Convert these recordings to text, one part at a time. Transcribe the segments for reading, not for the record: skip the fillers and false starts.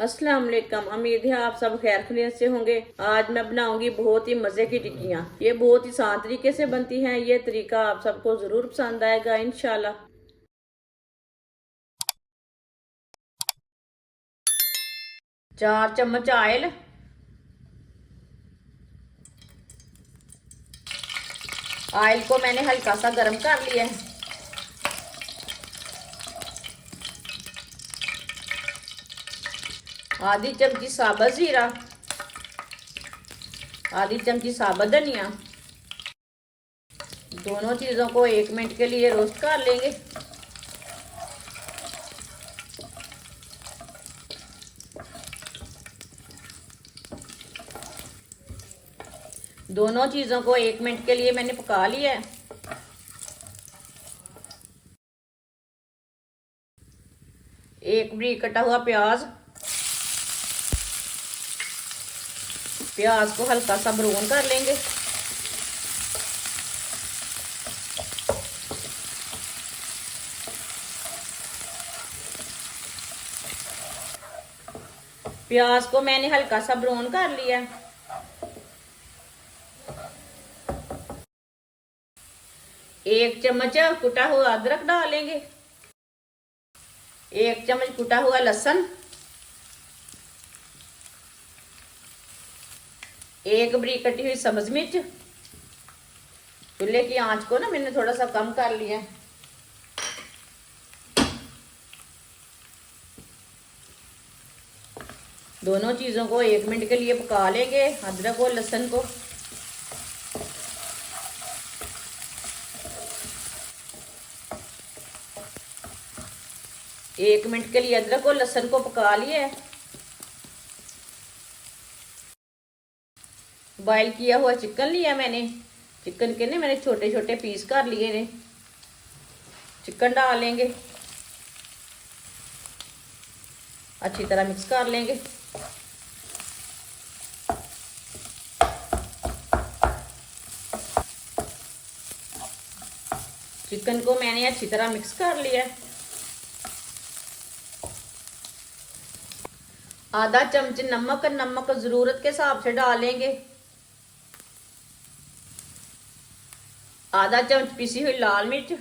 अस्सलाम वालेकुम। उम्मीद है आप सब खैर खैरियत से होंगे। आज मैं बनाऊंगी बहुत ही मजे की टिक्कियाँ। ये बहुत ही आसान तरीके से बनती हैं। ये तरीका आप सबको जरूर पसंद आएगा इंशाल्लाह। 4 चम्मच ऑयल, ऑयल को मैंने हल्का सा गर्म कर लिया है। आधी चमची साबुत जीरा, आधी चमची साबुत धनिया। दोनों चीजों को 1 मिनट के लिए रोस्ट कर लेंगे। दोनों चीजों को 1 मिनट के लिए मैंने पका लिया है। एक बारीक कटा हुआ प्याज, प्याज को हल्का सा ब्राउन कर लेंगे। प्याज को मैंने हल्का सा ब्राउन कर लिया। 1 चम्मच कुटा हुआ अदरक डालेंगे, 1 चम्मच कुटा हुआ लहसुन, 1 बारीक कटी हुई सब्ज मिर्च। चूल्हे की आंच को ना मैंने थोड़ा सा कम कर लिया। दोनों चीजों को 1 मिनट के लिए पका लेंगे, अदरक और लहसुन को। एक मिनट के लिए अदरक और लहसुन को पका लिए। बॉईल किया हुआ चिकन लिया मैंने। चिकन के ने मैंने छोटे छोटे पीस कर लिए ने। चिकन डालेंगे, अच्छी तरह मिक्स कर लेंगे। चिकन को मैंने अच्छी तरह मिक्स कर लिया। आधा चम्मच नमक, नमक जरूरत के हिसाब से डालेंगे। आधा चम्मच पिसी हुई लाल मिर्च,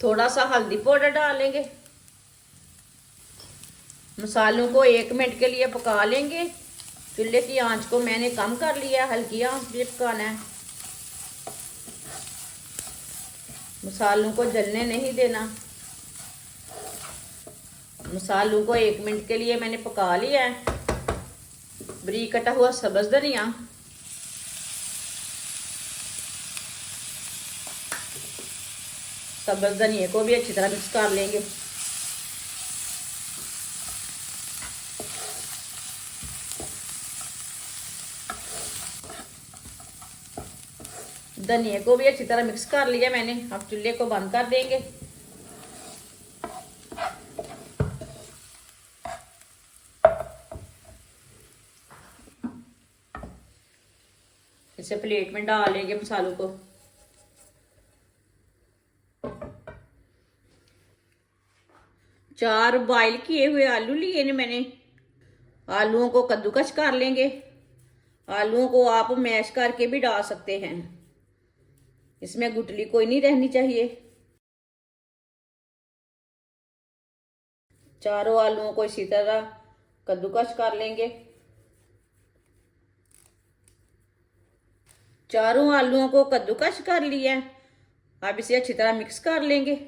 थोड़ा सा हल्दी पाउडर डालेंगे। मसालों को 1 मिनट के लिए पका लेंगे। चूल्हे की आंच को मैंने कम कर लिया, हल्की आंच पे पकाना है। मसालों को जलने नहीं देना। मसालों को 1 मिनट के लिए मैंने पका लिया है। बारीक कटा हुआ सब्ज धनिया, सब्ज धनिया को भी अच्छी तरह मिक्स कर लेंगे। धनिया को भी अच्छी तरह मिक्स कर लिया मैंने। अब चूल्हे को बंद कर देंगे। इसे प्लेट में डाल लेंगे मसालों को। चार बॉईल किए हुए आलू लिए ने मैंने। आलूओं को कद्दूकस कर लेंगे। आलूओं को आप मैश करके भी डाल सकते हैं, इसमें गुठली कोई नहीं रहनी चाहिए। चारों आलूओं को इसी तरह कद्दूकस कर लेंगे। चारों आलूओं को कद्दूकस कर लिया। अब इसे अच्छी तरह मिक्स कर लेंगे।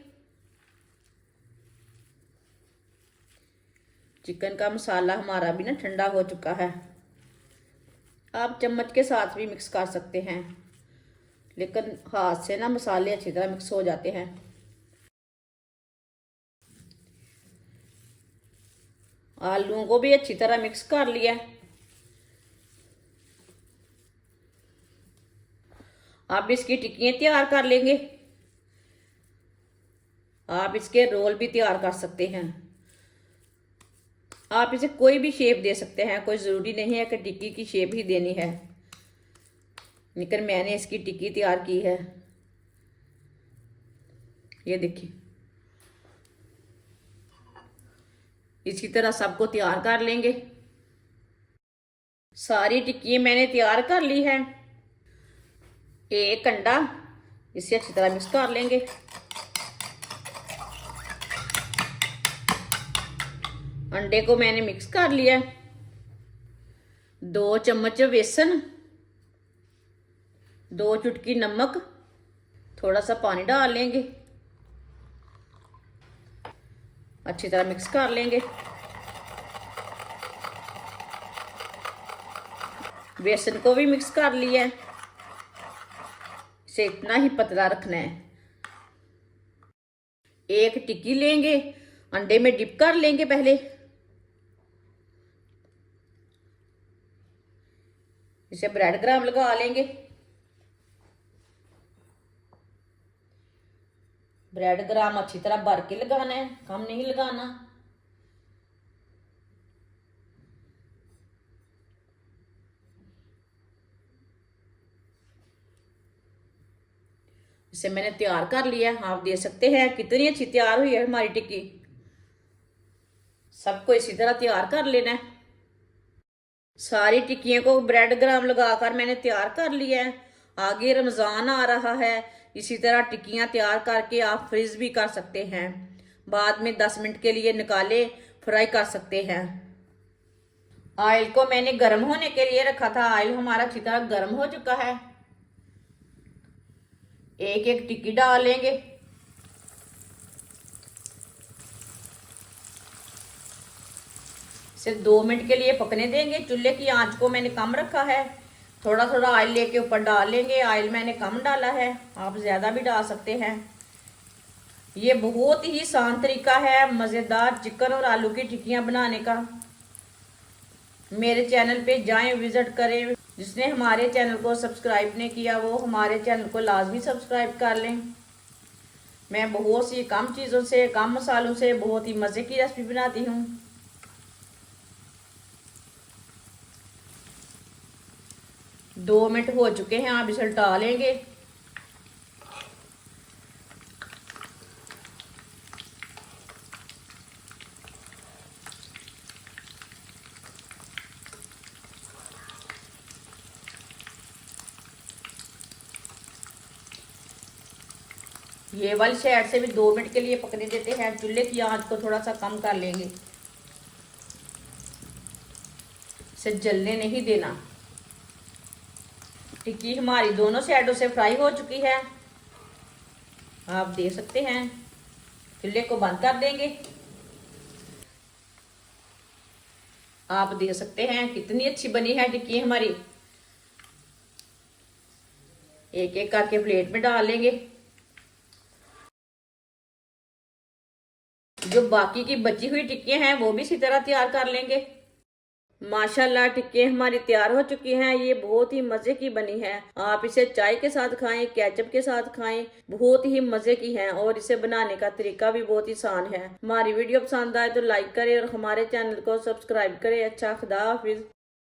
चिकन का मसाला हमारा भी ना ठंडा हो चुका है। आप चम्मच के साथ भी मिक्स कर सकते हैं, लेकिन हाथ से ना मसाले अच्छी तरह मिक्स हो जाते हैं। आलूओं को भी अच्छी तरह मिक्स कर लिया। आप इसकी टिक्कियाँ तैयार कर लेंगे। आप इसके रोल भी तैयार कर सकते हैं। आप इसे कोई भी शेप दे सकते हैं, कोई ज़रूरी नहीं है कि टिक्की की शेप ही देनी है, लेकिन मैंने इसकी टिक्की तैयार की है। ये देखिए, इसी तरह सबको तैयार कर लेंगे। सारी टिक्कियाँ मैंने तैयार कर ली है। एक अंडा, इसे अच्छी तरह मिक्स कर लेंगे। अंडे को मैंने मिक्स कर लिया। 2 चम्मच बेसन, 2 चुटकी नमक, थोड़ा सा पानी डाल लेंगे, अच्छी तरह मिक्स कर लेंगे। बेसन को भी मिक्स कर लिया है। इसे इतना ही पतला रखना है। एक टिक्की लेंगे, अंडे में डिप कर लेंगे पहले। इसे ब्रेड क्रम्ब लगा लेंगे। ब्रेड क्रम्ब अच्छी तरह भर के लगाना है, कम नहीं लगाना। इसे मैंने तैयार कर लिया। आप देख सकते हैं कितनी अच्छी तैयार हुई है हमारी टिक्की। सबको इसी तरह तैयार कर लेना है। सारी टिक्कियों को ब्रेड क्रम्ब लगाकर मैंने तैयार कर लिया है। आगे रमज़ान आ रहा है, इसी तरह टिक्कियाँ तैयार करके आप फ्रीज भी कर सकते हैं। बाद में 10 मिनट के लिए निकाले फ्राई कर सकते हैं। ऑयल को मैंने गर्म होने के लिए रखा था। ऑयल हमारा अच्छी तरह गर्म हो चुका है। एक एक टिक्की डाल लेंगे। इसे 2 मिनट के लिए पकने देंगे। चूल्हे की आंच को मैंने कम रखा है। थोड़ा थोड़ा ऑयल लेके ऊपर डाल लेंगे। ऑयल मैंने कम डाला है, आप ज़्यादा भी डाल सकते हैं। ये बहुत ही आसान तरीका है मज़ेदार चिकन और आलू की टिक्कियाँ बनाने का। मेरे चैनल पे जाएं, विजिट करें। जिसने हमारे चैनल को सब्सक्राइब नहीं किया वो हमारे चैनल को लाजमी सब्सक्राइब कर लें। मैं बहुत सी कम चीज़ों से, कम मसालों से बहुत ही मज़े की रेसिपी बनाती हूँ। दो मिनट हो चुके हैं, आप इसे उल्टा लेंगे। ये वाली साइड से भी 2 मिनट के लिए पकने देते हैं। चूल्हे की आंच को थोड़ा सा कम कर लेंगे, इसे जलने नहीं देना। टिक्की हमारी दोनों साइडों से फ्राई हो चुकी है, आप देख सकते हैं। चूल्हे को बंद कर देंगे। आप देख सकते हैं कितनी अच्छी बनी है टिक्की हमारी। एक एक करके प्लेट में डाल लेंगे। जो बाकी की बची हुई टिक्कियां हैं वो भी इसी तरह तैयार कर लेंगे। माशाल्लाह टिक्की हमारी तैयार हो चुकी हैं। ये बहुत ही मजे की बनी है। आप इसे चाय के साथ खाएं, केचप के साथ खाएं, बहुत ही मजे की है। और इसे बनाने का तरीका भी बहुत ही आसान है। हमारी वीडियो पसंद आए तो लाइक करें और हमारे चैनल को सब्सक्राइब करें। अच्छा, खुदा हाफिज।